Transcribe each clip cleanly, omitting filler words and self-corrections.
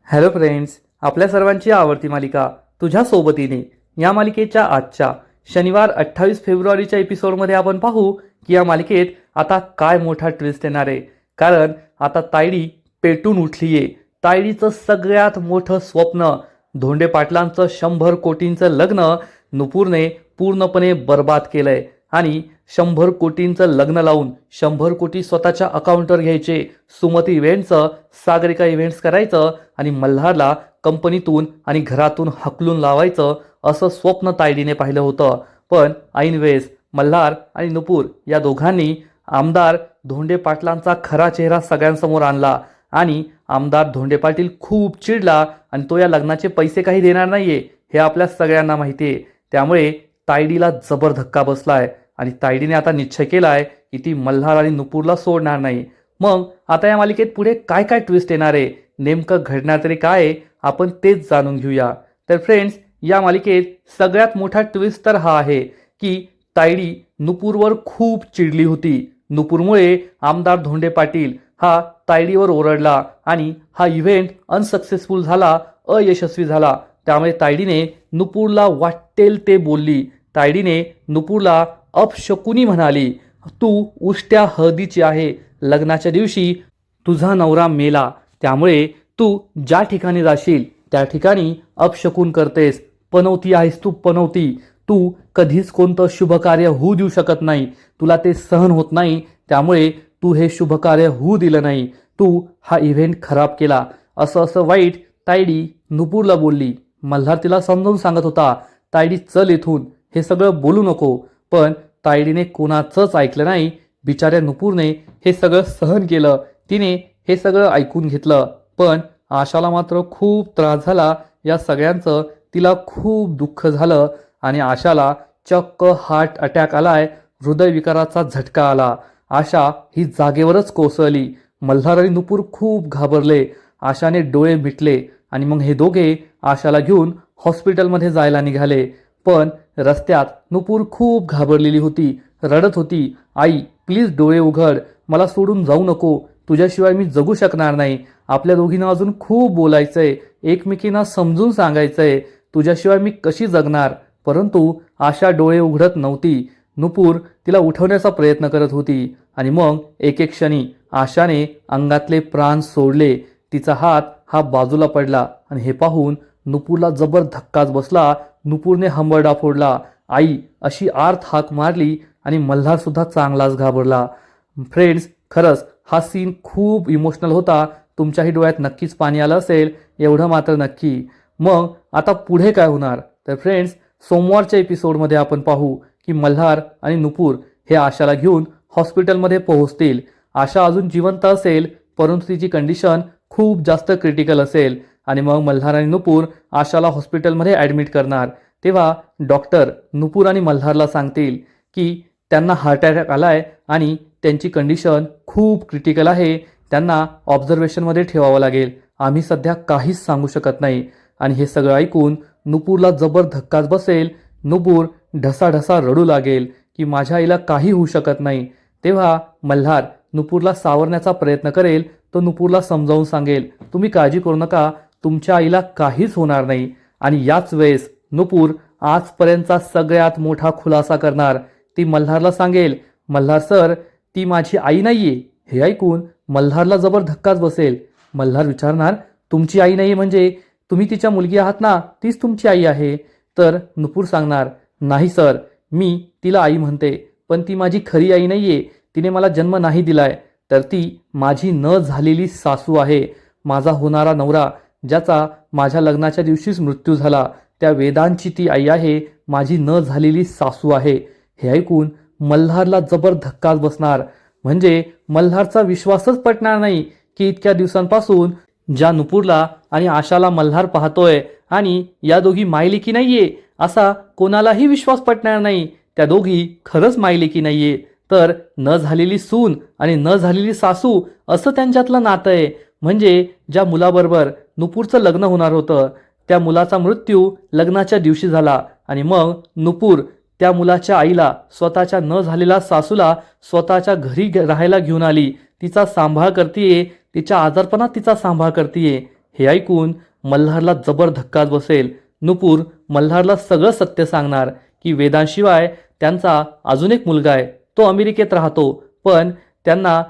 Hello friends, आपल्या सर्वांची आवडती मालिका तुझ्या सोबतीने या मालिकेच्या आजच्या शनिवार 28 फेब्रुवारीच्या एपिसोडमध्ये आपण पाहू की या मालिकेत आता काय मोठा ट्विस्ट येणार आहे. कारण आता तायडी पेटून उठलीये. तायडीचं सगळ्यात मोठं स्वप्न, धोंडे पाटलांचं 100 कोटींचं लग्न नुपूरने पूर्णपणे बर्बाद केलंय. आणि 100 कोटींचं लग्न लावून 100 कोटी स्वतःच्या अकाउंटवर घ्यायचे, सुमती इव्हेंट्सचं सागरिका इव्हेंट्स करायचं आणि मल्हारला कंपनीतून आणि घरातून हकलून लावायचं असं स्वप्न तायडीने पाहिलं होतं. पण ऐन वेळेस मल्हार आणि नुपूर या दोघांनी आमदार धोंडे पाटलांचा खरा चेहरा सगळ्यांसमोर आणला आणि आमदार धोंडे पाटील खूप चिडला आणि तो या लग्नाचे पैसे काही देणार नाहीये हे आपल्या सगळ्यांना माहिती आहे. त्यामुळे तायडीला जबर धक्का बसलाय आणि तायडीने आता निश्चय केलाय की ती मल्हार आणि नुपूरला सोडणार नाही. मग आता या मालिकेत पुढे काय काय ट्विस्ट येणार आहे, नेमकं घडणार तरी काय आहे, आपण तेच जाणून घेऊया. तर फ्रेंड्स, या मालिकेत सगळ्यात मोठा ट्विस्ट तर हा आहे की तायडी नुपूरवर खूप चिडली होती. नुपूरमुळे आमदार धोंडे पाटील हा तायडीवर ओरडला आणि हा इव्हेंट अनसक्सेसफुल झाला, अयशस्वी झाला. त्यामुळे तायडीने नुपूरला वाटेल ते बोलली. तायडीने नुपूरला अपशकुनी म्हणाली, तू उष्ट्या हळदीची आहे. लग्नाच्या दिवशी तुझा नवरा मेला, त्यामुळे तू ज्या ठिकाणी जाशील त्या ठिकाणी अपशकुन करतेस. पनवती आहेस तू, पनवती. तू कधीच कोणतं शुभकार्य होऊ देऊ शकत नाही. तुला ते सहन होत नाही, त्यामुळे तू हे शुभकार्य होऊ दिलं नाही. तू हा इव्हेंट खराब केला. असं वाईट तायडी नुपूरला बोलली. मल्हार तिला समजावून सांगत होता, तायडी चल इथून, हे सगळं बोलू नको. पण तायडीने कोणाचंच ऐकलं नाही. बिचाऱ्या नुपूरने हे सगळं सहन केलं. तिने हे सगळं ऐकून घेतलं. पण आशाला मात्र खूप त्रास झाला या सगळ्यांचं. तिला खूप दुःख झालं आणि आशाला चक्क हार्ट अटॅक आलाय, हृदयविकाराचा झटका आला. आशा ही जागेवरच कोसळली. मल्हार आणि नुपूर खूप घाबरले. आशाने डोळे मिटले आणि मग हे दोघे आशाला घेऊन हॉस्पिटलमध्ये जायला निघाले. पण रस्त्यात नुपूर खूप घाबरलेली होती, रडत होती. आई प्लीज डोळे उघड, मला सोडून जाऊ नको. तुझ्याशिवाय मी जगू शकणार नाही. आपल्या दोघींना अजून खूप बोलायचंय, एकमेकींना समजून सांगायचंय. तुझ्याशिवाय मी कशी जगणार. परंतु आशा डोळे उघडत नव्हती. नुपूर तिला उठवण्याचा प्रयत्न करत होती आणि मग एक एक क्षणी आशाने अंगातले प्राण सोडले. तिचा हात हा बाजूला पडला आणि हे पाहून नुपूरला जबर धक्काच बसला. नुपूरने हंबरडा फोडला. आई अशी आर्त हाक मारली आणि मल्हार सुद्धा चांगलाच घाबरला. फ्रेंड्स, खरंच हा सीन खूप इमोशनल होता. तुमच्याही डोळ्यात नक्कीच पाणी आलं असेल, एवढं मात्र नक्की. मग आता पुढे काय होणार, तर फ्रेंड्स सोमवारच्या एपिसोडमध्ये आपण पाहू की मल्हार आणि नुपूर हे आशाला घेऊन हॉस्पिटलमध्ये पोहोचतील. आशा अजून जिवंत असेल, परंतु तिची कंडिशन खूप जास्त क्रिटिकल असेल. आणि मग मल्हार आणि नुपूर आशाला हॉस्पिटलमध्ये ॲडमिट करणार. तेव्हा डॉक्टर नुपूर आणि मल्हारला सांगतील की त्यांना हार्ट अटॅक आलाय आणि त्यांची कंडिशन खूप क्रिटिकल आहे. त्यांना ऑब्झर्वेशनमध्ये ठेवावं लागेल. आम्ही सध्या काहीच सांगू शकत नाही. आणि हे सगळं ऐकून नुपूरला जबर धक्काच बसेल. नुपूर ढसाढसा रडू लागेल की माझ्या आईला काही होऊ शकत नाही. तेव्हा मल्हार नुपूरला सावरण्याचा प्रयत्न करेल. तो नुपूरला समजावून सांगेल, तुम्ही काळजी करू नका, तुमच्या आईला काहीच होणार नाही. आणि याच वेळेस नुपूर आजपर्यंतचा सगळ्यात मोठा खुलासा करणार. ती मल्हारला सांगेल, मल्हार सर, ती माझी आई नाहीये. हे ऐकून मल्हारला जबर धक्काच बसेल. मल्हार विचारणार, तुमची आई नाहीये म्हणजे तुम्ही तिच्या मुलगी आहात ना, तीच तुमची आई आहे. तर नुपूर सांगणार, नाही सर, मी तिला आई म्हणते, पण ती माझी खरी आई नाहीये. तिने मला जन्म नाही दिलाय, तर ती माझी न झालेली सासू आहे. माझा होणारा नवरा, ज्याचा माझ्या लग्नाच्या दिवशीच मृत्यू झाला, त्या वेदांची ती आई आहे, माझी न झालेली सासू आहे. हे ऐकून मल्हारला जबर धक्काच बसणार. म्हणजे मल्हारचा विश्वासच पटणार नाही की इतक्या दिवसांपासून ज्या नुपूरला आणि आशाला मल्हार पाहतोय आणि या दोघी मायलेकी नाहीये, असा कोणालाही विश्वास पटणार नाही. त्या दोघी खरंच मायलेकी नाहीये, तर न झालेली सून आणि न झालेली सासू असं त्यांच्यातलं नातं आहे. म्हणजे ज्या मुलाबरोबर नुपूरचं लग्न होणार होतं, त्या मुलाचा मृत्यू लग्नाच्या दिवशी झाला आणि मग नुपूर त्या मुलाच्या आईला, स्वतःच्या न झालेल्या सासूला स्वतःच्या घरी राहायला घेऊन आली. तिचा सांभाळ करतीये, तिच्या आजारपणात तिचा सांभाळ करतीये. हे ऐकून मल्हारला जबर धक्काच बसेल. नुपूर मल्हारला सगळं सत्य सांगणार की वेदांशिवाय त्यांचा अजून एक मुलगा आहे, तो अमेरिकेत राहतो, पण त्यांना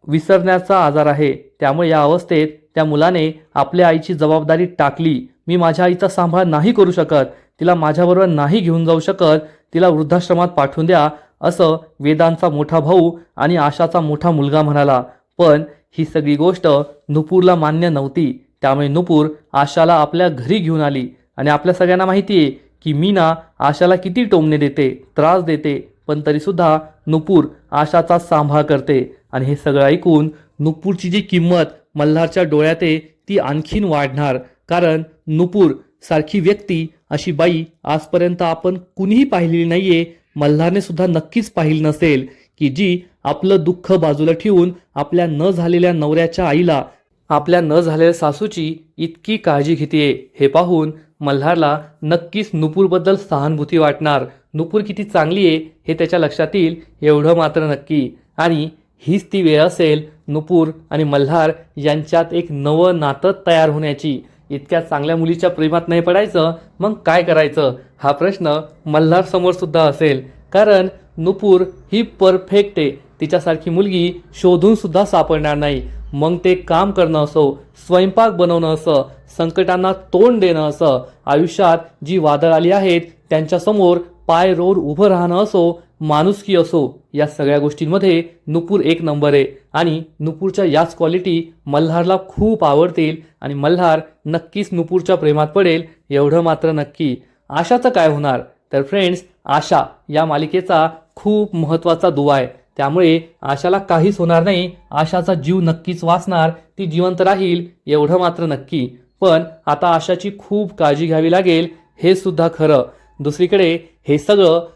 विसरण्याचा आजार आहे. त्यामुळे या अवस्थेत त्या मुलाने आपल्या आईची जबाबदारी टाकली. मी माझ्या आईचा सांभाळ नाही करू शकत, तिला माझ्याबरोबर नाही घेऊन जाऊ शकत, तिला वृद्धाश्रमात पाठवून द्या, असं वेदांचा मोठा भाऊ आणि आशाचा मोठा मुलगा म्हणाला. पण ही सगळी गोष्ट नुपूरला मान्य नव्हती. त्यामुळे नुपूर आशाला आपल्या घरी घेऊन आली. आणि आपल्या सगळ्यांना माहिती आहे की मीना आशाला किती टोमणे देते, त्रास देते, पण तरीसुद्धा नुपूर आशाचा सांभाळ करते. आणि हे सगळं ऐकून नुपूरची जी किंमत मल्हारच्या डोळ्यात आहे ती आणखीन वाढणार. कारण नुपूर सारखी व्यक्ती, अशी बाई आजपर्यंत आपण कुणीही पाहिलेली नाहीये. मल्हारने सुद्धा नक्कीच पाहिली नसेल की जी आपलं दुःख बाजूला ठेवून आपल्या न झालेल्या नवऱ्याच्या आईला, आपल्या न झालेल्या सासूची इतकी काळजी घेते. हे पाहून मल्हारला नक्कीच नुपूरबद्दल सहानुभूती वाटणार. नुपूर किती चांगली आहे हे त्याच्या लक्षात येईल, एवढं मात्र नक्की. आणि हीच ती वेळ असेल नुपूर आणि मल्हार यांच्यात एक नवं नातं तयार होण्याची. इतक्या चांगल्या मुलीच्या प्रेमात नाही पडायचं, मग काय करायचं, हा प्रश्न मल्हार समोर सुद्धा असेल. कारण नुपूर ही परफेक्ट आहे, तिच्यासारखी मुलगी शोधून सुद्धा सापडणार नाही. मग ते काम करणं असो, स्वयंपाक बनवणं असं, संकटांना तोंड देणं असं, आयुष्यात जी वादळ आली आहेत त्यांच्यासमोर पाय रोड उभं राहणं असो, माणुसकी असो, या सगळ्या गोष्टींमध्ये नुपूर एक नंबर आहे. आणि नुपूरच्या याच क्वालिटी मल्हारला खूप आवडतील आणि मल्हार नक्कीच नुपूरच्या प्रेमात पडेल, एवढं मात्र नक्की. आशाचं काय होणार? तर फ्रेंड्स, आशा या मालिकेचा खूप महत्त्वाचा दुवा आहे. त्यामुळे आशाला काहीच होणार नाही, आशाचा जीव नक्कीच वाचणार, ती जिवंत राहील, एवढं मात्र नक्की. पण आता आशाची खूप काळजी घ्यावी लागेल, हे सुद्धा खरं. दुसरीकडे हे सगळं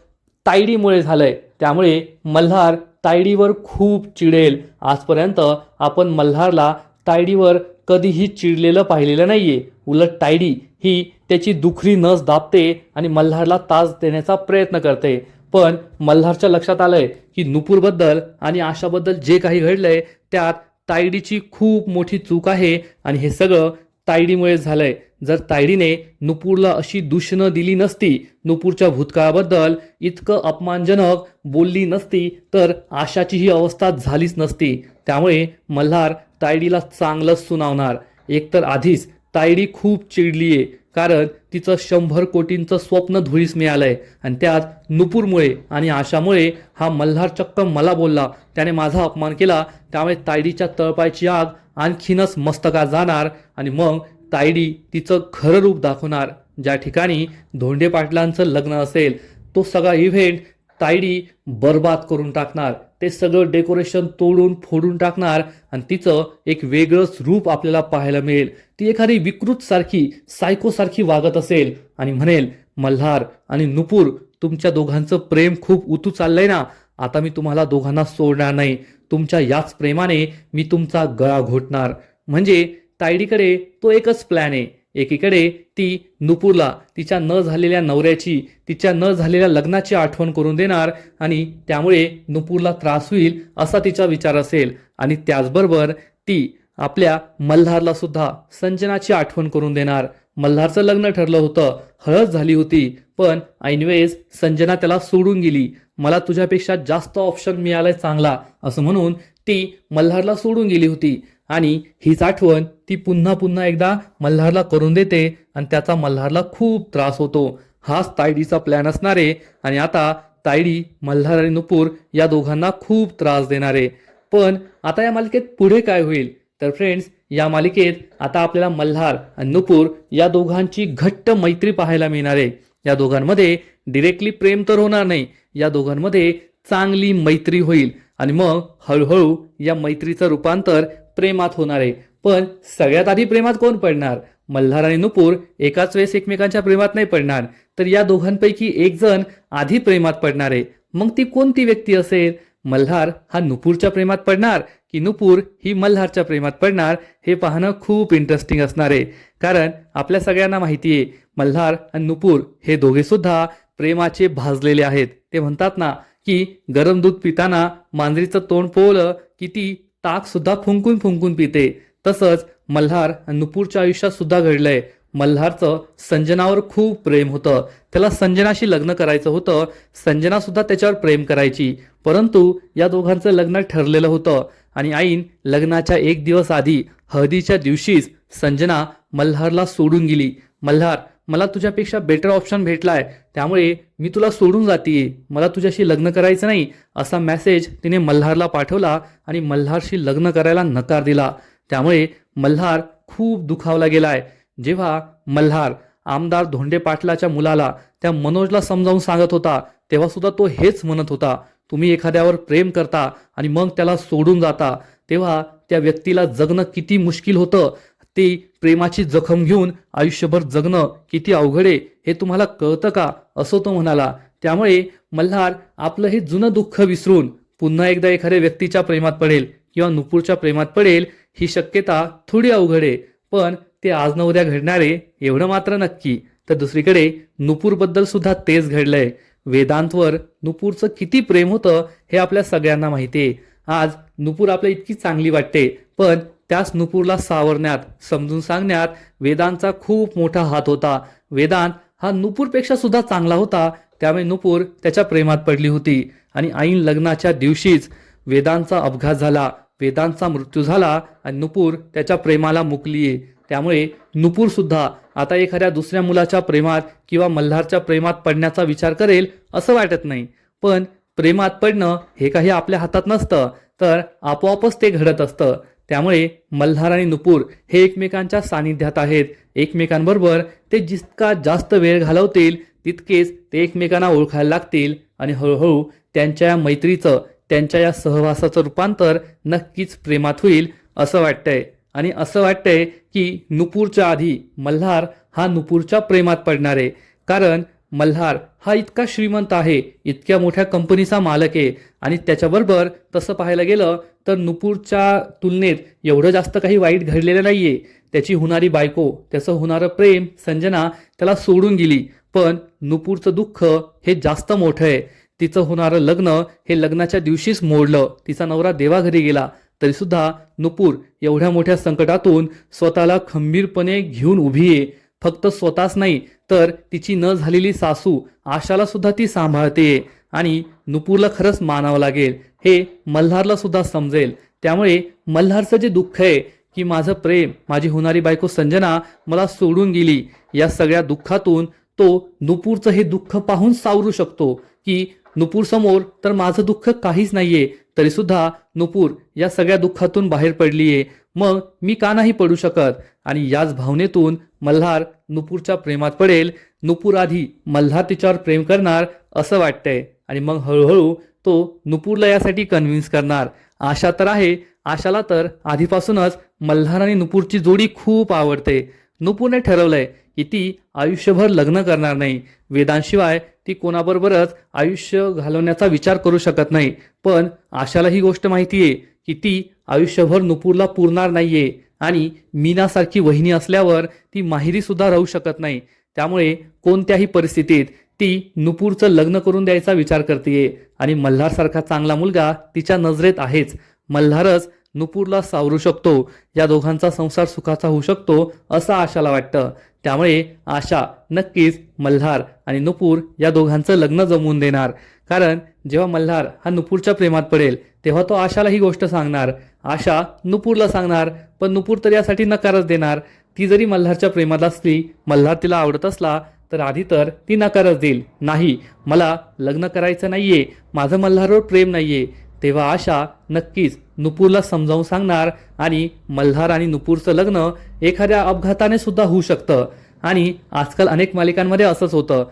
तायडीमुळे झालंय, त्यामुळे मल्हार तायडीवर खूप चिडेल. आजपर्यंत आपण मल्हारला तायडीवर कधीही चिडलेलं पाहिलेलं नाहीये. उलट तायडी ही त्याची दुखरी नस दाबते आणि मल्हारला त्रास देण्याचा प्रयत्न करते. पण मल्हारच्या लक्षात आलंय की नुपूरबद्दल आणि आशाबद्दल जे काही घडलंय त्यात तायडीची खूप मोठी चूक आहे आणि हे सगळं तायडीमुळे झालंय. जर तायडीने नुपूरला अशी दूषणं दिली नसती, नुपूरच्या भूतकाळाबद्दल इतकं अपमानजनक बोलली नसती, तर आशाची ही अवस्था झालीच नसती. त्यामुळे मल्हार तायडीला चांगलंच सुनावणार. एकतर आधीच तायडी खूप चिडलीये, कारण तिचं 100 कोटींचं स्वप्न धुळीस मिळालंय आणि त्यात नुपूरमुळे आणि आशामुळे हा मल्हार चक्क मला बोलला, त्याने माझा अपमान केला. त्यामुळे तायडीच्या तळपायची आग आणखीनच मस्तकात जाणार आणि मग तायडी तिचं खरं रूप दाखवणार. ज्या ठिकाणी धोंडे पाटलांचं लग्न असेल, तो सगळा इव्हेंट तायडी बर्बाद करून टाकणार. ते सगळं डेकोरेशन तोडून फोडून टाकणार आणि तिचं एक वेगळंच रूप आपल्याला पाहायला मिळेल. ती एखादी विकृत सारखी, सायको सारखी वागत असेल आणि म्हणेल, मल्हार आणि नुपूर, तुमच्या दोघांचं प्रेम खूप उतू चाललंय ना, आता मी तुम्हाला दोघांना सोडणार नाही, तुमच्या याच प्रेमाने मी तुमचा गळा घोटणार. म्हणजे तायडीकडे तो एकच प्लॅन आहे. एकीकडे ती नुपूरला तिच्या न झालेल्या नवऱ्याची, तिच्या न झालेल्या लग्नाची आठवण करून देणार आणि त्यामुळे नुपूरला त्रास होईल असा तिचा विचार असेल. आणि त्याचबरोबर ती आपल्या मल्हारला सुद्धा संजनाची आठवण करून देणार. मल्हारचं लग्न ठरलं होतं, हळद झाली होती, पण ऐनवेळेस संजना त्याला सोडून गेली. मला तुझ्यापेक्षा जास्त ऑप्शन मिळालाय चांगला, असं म्हणून ती मल्हारला सोडून गेली होती. आणि हीच आठवण ती पुन्हा पुन्हा एकदा मल्हारला करून देते आणि त्याचा मल्हारला खूप त्रास होतो. हाच तायडीचा प्लॅन असणार आहे आणि आता तायडी मल्हार आणि नुपूर या दोघांना खूप त्रास देणार आहे. पण आता या मालिकेत पुढे काय होईल? तर फ्रेंड्स, या मालिकेत आता आपल्याला मल्हार आणि नुपूर या दोघांची घट्ट मैत्री पाहायला मिळणार आहे. या दोघांमध्ये डिरेक्टली प्रेम तर होणार नाही, या दोघांमध्ये चांगली मैत्री होईल आणि मग हळूहळू या मैत्रीचं रूपांतर प्रेमात होणार आहे. पण सगळ्यात आधी प्रेमात कोण पडणार? मल्हार आणि नुपूर एकाच वेळेस एकमेकांच्या प्रेमात नाही पडणार, तर या दोघांपैकी एक जण आधी प्रेमात पडणार आहे. मग ती कोणती व्यक्ती असेल? मल्हार हा नुपूरच्या प्रेमात पडणार की नुपूर ही मल्हारच्या प्रेमात पडणार? हे पाहणं खूप इंटरेस्टिंग असणार आहे. कारण आपल्या सगळ्यांना माहिती आहे, मल्हार आणि नुपूर हे दोघे सुद्धा प्रेमाचे भाजलेले आहेत. ते म्हणतात ना की गरम दूध पिताना मांजरीचं तोंड पोवलं की ती ताक सुद्धा फुंकून फुंकून पिते. तसंच मल्हार आणि नुपूरच्या आयुष्यात सुद्धा घडलंय. मल्हारचं संजनावर खूप प्रेम होतं. त्याला संजनाशी लग्न करायचं होतं. संजना सुद्धा त्याच्यावर प्रेम करायची. परंतु या दोघांचं लग्न ठरलेलं होतं आणि ऐन लग्नाच्या एक दिवस आधी हळदीच्या दिवशीच संजना मल्हारला सोडून गेली. मल्हार, मला तुझ्यापेक्षा बेटर ऑप्शन भेटलाय, त्यामुळे मी तुला सोडून जातीये, मला तुझ्याशी लग्न करायचं नाही, असा मेसेज तिने मल्हारला पाठवला आणि मल्हारशी लग्न करायला नकार दिला. त्यामुळे मल्हार खूप दुखावला गेलाय. जेव्हा मल्हार आमदार धोंडे पाटलाच्या मुलाला त्या मनोजला समजावून सांगत होता, तेव्हा सुद्धा तो हेच म्हणत होता, तुम्ही एखाद्यावर प्रेम करता आणि मग त्याला सोडून जाता, तेव्हा त्या व्यक्तीला जगणं किती मुश्किल होतं, ते प्रेमाची जखम घेऊन आयुष्यभर जगणं किती अवघड आहे हे तुम्हाला कळतं का, असं तो म्हणाला. त्यामुळे मल्हार आपलं हे जुनं दुःख विसरून पुन्हा एकदा एखाद्या व्यक्तीच्या प्रेमात पडेल किंवा नुपूरच्या प्रेमात पडेल ही शक्यता थोडी अवघड आहे, पण ते आज न उद्या घडणार आहे एवढं मात्र नक्की. तर दुसरीकडे नुपूरबद्दल सुद्धा तेच घडलंय. वेदांतवर नुपूरचं किती प्रेम होतं हे आपल्या सगळ्यांना माहिती आहे. आज नुपूर आपल्या इतकी चांगली वाटते, पण त्याच नुपूरला सावरण्यात, समजून सांगण्यात वेदांतचा खूप मोठा हात होता. वेदांत हा नुपूरपेक्षा सुद्धा चांगला होता, त्यामुळे नुपूर त्याच्या प्रेमात पडली होती. आणि ऐन लग्नाच्या दिवशीच वेदांतचा अपघात झाला, वेदांतचा मृत्यू झाला आणि नुपूर त्याच्या प्रेमाला मुकलीये. त्यामुळे नुपूर सुद्धा आता एखाद्या दुसऱ्या मुलाच्या प्रेमात किंवा मल्हारच्या प्रेमात पडण्याचा विचार करेल असं वाटत नाही. पण प्रेमात पडणं हे काही आपल्या हातात नसतं, तर आपोआपच ते घडत असतं. त्यामुळे मल्हार आणि नुपूर हे एकमेकांच्या सानिध्यात आहेत. एकमेकांबरोबर ते जितका जास्त वेळ घालवतील तितकेच ते एकमेकांना ओळखायला लागतील आणि हळूहळू त्यांच्या या मैत्रीचं, त्यांच्या या सहवासाचं रूपांतर नक्कीच प्रेमात होईल असं वाटतंय. आणि असं वाटतंय की नुपूरच्या आधी मल्हार हा नुपूरच्या प्रेमात पडणार आहे, कारण मल्हार हा इतका श्रीमंत आहे, इतक्या मोठ्या कंपनीचा मालक आहे आणि त्याच्याबरोबर तसं पाहायला गेलं तर नुपूरच्या तुलनेत एवढं जास्त काही वाईट घडलेलं नाहीये. त्याची होणारी बायको, त्याचं होणारं प्रेम, संजना त्याला सोडून गेली, पण नुपूरचं दुःख हे जास्त मोठं आहे. तिचं होणारं लग्न हे लग्नाच्या दिवशीच मोडलं, तिचा नवरा देवाघरी गेला, तरी सुद्धा नुपूर एवढ्या मोठ्या संकटातून स्वतःला खंबीरपणे घेऊन उभी आहे. फक्त स्वतःच नाही तर तिची न झालेली सासू आशाला सुद्धा ती सांभाळते आणि नुपूरला खरंच मानावं लागेल, हे मल्हारला सुद्धा समजेल. त्यामुळे मल्हारचं जे दुःख आहे की माझं प्रेम, माझी होणारी बायको संजना मला सोडून गेली, या सगळ्या दुःखातून तो नुपूरचं हे दुःख पाहून सावरू शकतो की नुपूर समोर तर माझं दुःख काहीच नाहीये, तरी सुद्धा नुपूर या सगळ्या दुःखातून बाहेर पडलीये, मग मी का नाही पडू शकत. आणि याच भावनेतून मल्हार नुपूरच्या प्रेमात पडेल. नुपूर आधी मल्हार तिच्यावर प्रेम करणार असं वाटतंय आणि मग हळूहळू तो नुपूरला यासाठी कन्व्हिन्स करणार. आशा तर आहे, आशाला तर आधीपासूनच मल्हार आणि नुपूरची जोडी खूप आवडते. नुपूरने ठरवलंय की ती आयुष्यभर लग्न करणार नाही, वेदांशिवाय ती कोणाबरोबरच आयुष्य घालवण्याचा विचार करू शकत नाही. पण आशाला ही गोष्ट माहिती आहे की ती आयुष्यभर नुपूरला पुरणार नाहीये आणि मीनासारखी वहिनी असल्यावर ती माहेरी सुद्धा राहू शकत नाही. त्यामुळे कोणत्याही परिस्थितीत ती नुपूरचं लग्न करून द्यायचा विचार करतेय आणि मल्हारसारखा चांगला मुलगा तिच्या नजरेत आहेच. मल्हारच नुपूरला सावरू शकतो, या दोघांचा संसार सुखाचा होऊ शकतो असं आशाला वाटतं. त्यामुळे आशा नक्कीच मल्हार आणि नुपूर या दोघांचं लग्न जमवून देणार. कारण जेव्हा मल्हार हा नुपूरच्या प्रेमात पडेल तेव्हा तो आशाला ही गोष्ट सांगणार, आशा नुपूरला सांगणार, पण नुपूर तर यासाठी नकारच देणार. ती जरी मल्हारच्या प्रेमात असली, मल्हार तिला आवडत असला तर आधी तर ती नकारच देईल, नाही मला लग्न करायचं नाहीये, माझं मल्हारवर प्रेम नाहीये. तेव्हा आशा नक्कीच नुपूरला समजावून सांगणार आणि मल्हार आणि नुपूरचं लग्न एखाद्या अपघाताने सुद्धा होऊ शकतं. आणि आजकाल अनेक मालिकांमध्ये असंच होतं,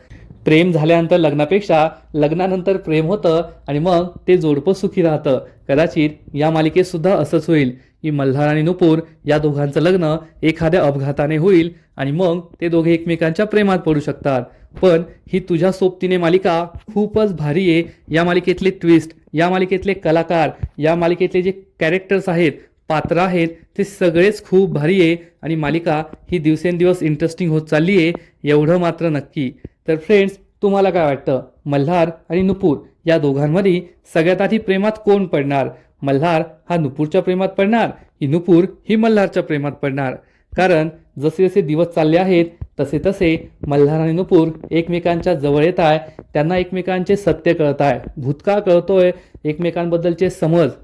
प्रेम झाल्यानंतर लग्नापेक्षा लग्नानंतर प्रेम होतं आणि मग ते जोडपं सुखी राहतं. कदाचित या मालिकेत सुद्धा असंच होईल की मल्हार आणि नुपूर या दोघांचं लग्न एखाद्या अपघाताने होईल आणि मग ते दोघे एकमेकांच्या प्रेमात पडू शकतात. पण ही तुझ्या सोबतीने मालिका खूपच भारी आहे. या मालिकेतले ट्विस्ट, या मालिकेतले कलाकार, या मालिकेतले जे कॅरेक्टर्स आहेत, पात्र आहेत, ते सगळेच खूप भारी आहे आणि मालिका ही दिवसेंदिवस इंटरेस्टिंग होत चालली आहे, एवढं मात्र नक्की. तर फ्रेंड्स, तुम्हाला काय वाटतं, मल्हार आणि नुपूर या दोघांमध्ये सगळ्यात आधी प्रेमात कोण पडणार? मल्हार हा नुपूरच्या प्रेमात पडणार की नुपूर ही मल्हारच्या प्रेमात पडणार. कारण जसे जसे दिवस चालले आहेत तसे तसे मल्हार आणि नुपूर एकमेकांच्या जवळ येत आहे. त्यांना एकमेकांचे सत्य कळत आहे, भूतकाळ कळतोय, एकमेकांबद्दलचे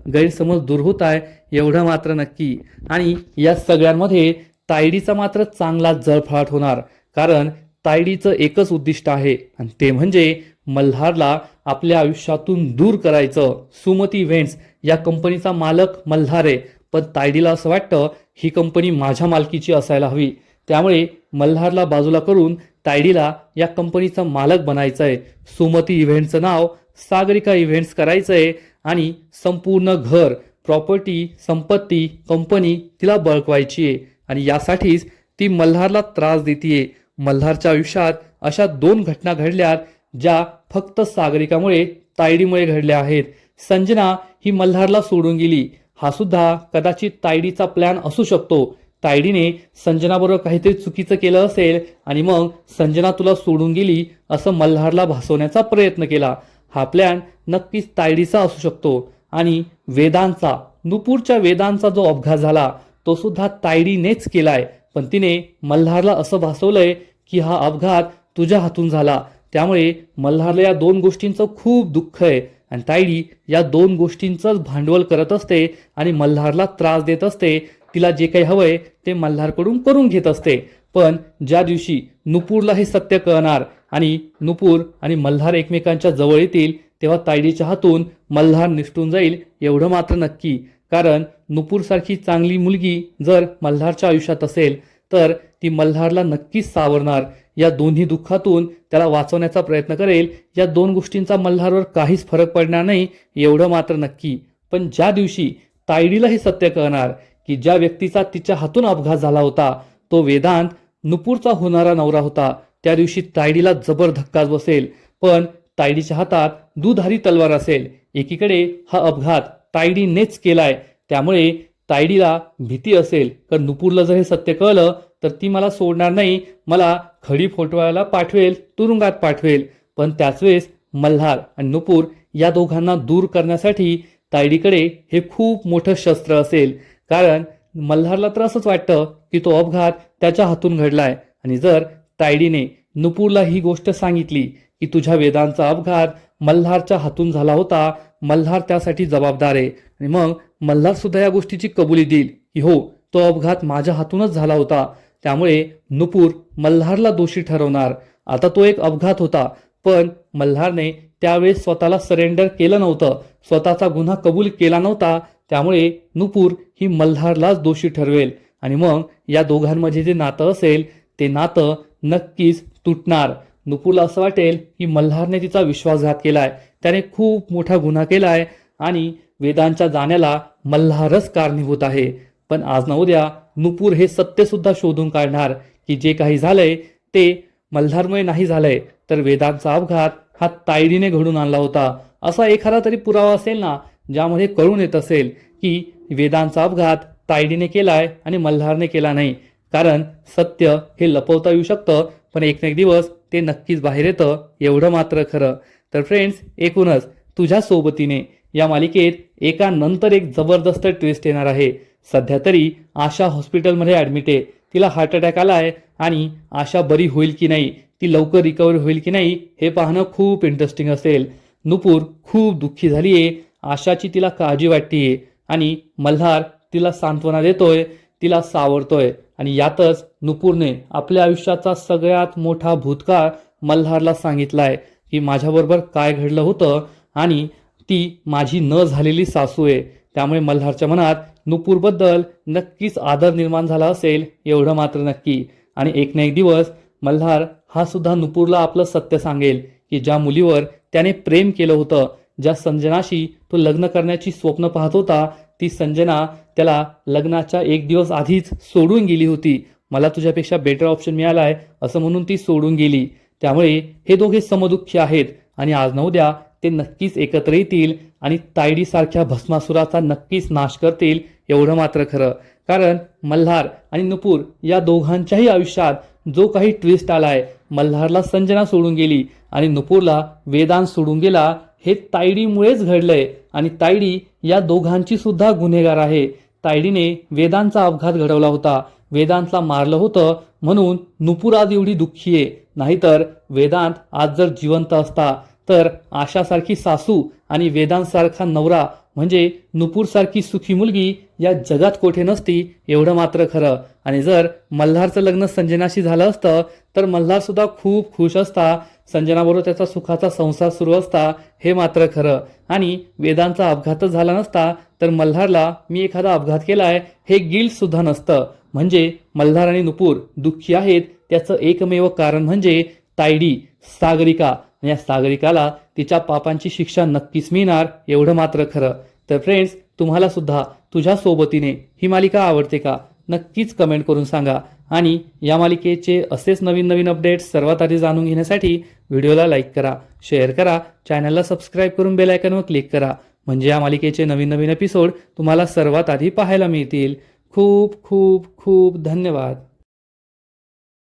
गैरसमज दूर होत आहे एवढं मात्र नक्की. आणि या सगळ्यांमध्ये तायडीचा मात्र चांगला जळफळाट होणार. कारण तायडीचं एकच उद्दिष्ट आहे आणि ते म्हणजे मल्हारला आपल्या आयुष्यातून दूर करायचं. सुमती इव्हेंट्स या कंपनीचा मालक मल्हार आहे, पण तायडीला असं वाटतं ही कंपनी माझ्या मालकीची असायला हवी. त्यामुळे मल्हारला बाजूला करून तायडीला या कंपनीचा मालक बनायचं आहे. सुमती इव्हेंटचं नाव सागरिका इव्हेंट्स करायचं आहे आणि संपूर्ण घर, प्रॉपर्टी, संपत्ती, कंपनी तिला बळकवायची आहे. आणि यासाठीच ती मल्हारला त्रास देतीये. मल्हारच्या आयुष्यात अशा 2 घटना घडल्यात ज्या फक्त सागरिकामुळे, तायडीमुळे घडल्या आहेत. संजना ही मल्हारला सोडून गेली, हा सुद्धा कदाचित तायडीचा प्लॅन असू शकतो. तायडीने संजनाबरोबर काहीतरी चुकीचं केलं असेल आणि मग संजना तुला सोडून गेली असं मल्हारला भासवण्याचा प्रयत्न केला. हा प्लॅन नक्कीच तायडीचा असू शकतो. आणि वेदांचा, नुपूरच्या वेदांचा जो अपघात झाला तो सुद्धा तायडीनेच केलाय, पण तिने मल्हारला असं भासवलंय की हा अपघात तुझ्या हातून झाला. त्यामुळे मल्हारला या 2 गोष्टींचं खूप दुःख आहे आणि तायडी या 2 गोष्टींचंच भांडवल करत असते आणि मल्हारला त्रास देत असते. तिला जे काही हवंय ते मल्हारकडून करून घेत असते. पण ज्या दिवशी नुपूरला हे सत्य कळणार आणि नुपूर आणि मल्हार एकमेकांच्या जवळ येतील तेव्हा तायडीच्या हातून मल्हार निसटून जाईल एवढं मात्र नक्की. कारण नुपूरसारखी चांगली मुलगी जर मल्हारच्या आयुष्यात असेल तर ती मल्हारला नक्कीच सावरणार. या दोन्ही दुःखातून त्याला वाचवण्याचा प्रयत्न करेल. या 2 गोष्टींचा मल्हारवर काहीच फरक पडणार नाही एवढं मात्र नक्की. पण ज्या दिवशी तायडीला हे सत्य कळणार की ज्या व्यक्तीचा तिच्या हातून अपघात झाला होता तो वेदांत नुपूरचा होणारा नवरा होता, त्या दिवशी तायडीला जबर धक्काच बसेल. पण तायडीच्या हातात दुधारी तलवार असेल. एकीकडे हा अपघात तायडीनेच केलाय, त्यामुळे तायडीला भीती असेल तर नुपूरला जर हे सत्य कळलं तर ती मला सोडणार नाही, मला खडी फोटवायला पाठवेल, तुरुंगात पाठवेल. पण त्याच वेळेस मल्हार आणि नुपूर या दोघांना दूर करण्यासाठी तायडीकडे हे खूप मोठं शस्त्र असेल. कारण मल्हारला तर असंच वाटतं की तो अपघात त्याच्या हातून घडलाय आणि जर तायडीने नुपूरला ही गोष्ट सांगितली की तुझ्या वेदांचा अपघात मल्हारच्या हातून झाला होता, मल्हार त्यासाठी जबाबदार आहे, आणि मग मल्हार सुद्धा या गोष्टीची कबुली देईल की हो तो अपघात माझ्या हातूनच झाला होता, त्यामुळे नुपूर मल्हारला दोषी ठरवणार. आता तो एक अपघात होता, पण मल्हारने त्यावेळेस स्वतःला सरेंडर केलं नव्हतं, स्वतःचा गुन्हा कबूल केला नव्हता, त्यामुळे नुपूर ही मल्हारलाच दोषी ठरवेल. आणि मग या दोघांमध्ये जे नातं असेल ते नातं नक्कीच तुटणार. नुपूरला असं वाटेल की मल्हारने तिचा विश्वासघात केलाय, त्याने खूप मोठा गुन्हा केलाय आणि वेदांच्या जाण्याला मल्हारच कारणीभूत आहे. पण आज ना उद्या नुपूर हे सत्य सुद्धा शोधून काढणार की जे काही झालंय ते मल्हारमुळे नाही झालंय, तर वेदांचा अपघात हा तायडीने घडून आणला होता. असा एखादा तरी पुरावा असेल ना ज्यामध्ये कळून येत असेल की वेदांचा अपघात तायडीने केलाय आणि मल्हारने केला नाही. कारण सत्य हे लपवता येऊ शकतं, पण एक ना एक दिवस ते नक्कीच बाहेर येतं एवढं मात्र खरं. तर फ्रेंड्स, एकूणच तुझ्या सोबतीने या मालिकेत एका नंतर एक जबरदस्त ट्विस्ट येणार आहे. सध्या तरी आशा हॉस्पिटलमध्ये ॲडमिट आहे, तिला हार्ट अटॅक आलाय आणि आशा बरी होईल की नाही, ती लवकर रिकवर होईल की नाही हे पाहणं खूप इंटरेस्टिंग असेल. नुपूर खूप दुःखी झाली आहे, आशाची तिला काळजी वाटतीये आणि मल्हार तिला सांत्वना देतोय, तिला सावरतोय. आणि यातच नुपूरने आपल्या आयुष्याचा सगळ्यात मोठा भूतकाळ मल्हारला सांगितलाय की माझ्याबरोबर काय घडलं होतं आणि ती माझी न झालेली सासू आहे. त्यामुळे मल्हारच्या मनात नुपूरबद्दल नक्कीच आदर निर्माण झाला असेल एवढं मात्र नक्की. आणि एक ना एक दिवस मल्हार हा सुद्धा नुपूरला आपलं सत्य सांगेल की ज्या मुलीवर त्याने प्रेम केलं होतं, ज्या संजनाशी तो लग्न करण्याची स्वप्न पाहत होता, ती संजना त्याला लग्नाच्या 1 दिवस आधीच सोडून गेली होती. मला तुझ्यापेक्षा बेटर ऑप्शन मिळाला आहे असं म्हणून ती सोडून गेली. त्यामुळे हे दोघे समदुःखी आहेत आणि आज न उद्या ते नक्कीच एकत्र येतील आणि तायडीसारख्या भस्मासुराचा नक्कीच नाश करतील एवढं मात्र खरं. कारण मल्हार आणि नुपूर या दोघांच्याही आयुष्यात जो काही ट्विस्ट आलाय, मल्हारला संजना सोडून गेली आणि नुपूरला वेदांत सोडून गेला, हे तायडीमुळेच घडलंय आणि तायडी या दोघांची सुद्धा गुन्हेगार आहे. तायडीने वेदांचा अपघात घडवला होता. वेदांतला मारलं होतं म्हणून नुपूर आज एवढी दुःखी आहे. नाहीतर वेदांत आज जर जिवंत असता तर आशासारखी सासू आणि वेदांतसारखा नवरा म्हणजे नुपूरसारखी सुखी मुलगी या जगात कोठे नसती, एवढं मात्र खरं. आणि जर मल्हारचं लग्न संजनाशी झालं असतं तर मल्हार सुद्धा खूप खुश असता. संजनाबरोबर त्याचा सुखाचा संसार सुरू असता, हे मात्र खरं. आणि वेदांचा अपघातच झाला नसता तर मल्हारला मी एखादा अपघात केलाय हे गिल्ट सुद्धा नसतं. म्हणजे मल्हार आणि नुपूर दुःखी आहेत त्याचं एकमेव कारण म्हणजे तायडी, सागरिका. या सागरिकाला तिच्या पापांची शिक्षा नक्कीच मिळणार, एवढं मात्र खरं. तर फ्रेंड्स, तुम्हाला सुद्धा तुझ्या सोबतीने ही मालिका आवडते का? नक्कीच कमेंट करून सांगा. आणि या मालिकेचे असेच नवीन नवीन अपडेट्स सर्वात आधी जाणून घेण्यासाठी व्हिडिओला लाईक करा, शेअर करा, चॅनलला सबस्क्राईब करून बेल आयकॉनवर क्लिक करा. म्हणजे या मालिकेचे नवीन नवीन एपिसोड तुम्हाला सर्वात आधी पाहायला मिळतील. खूप खूप खूप धन्यवाद.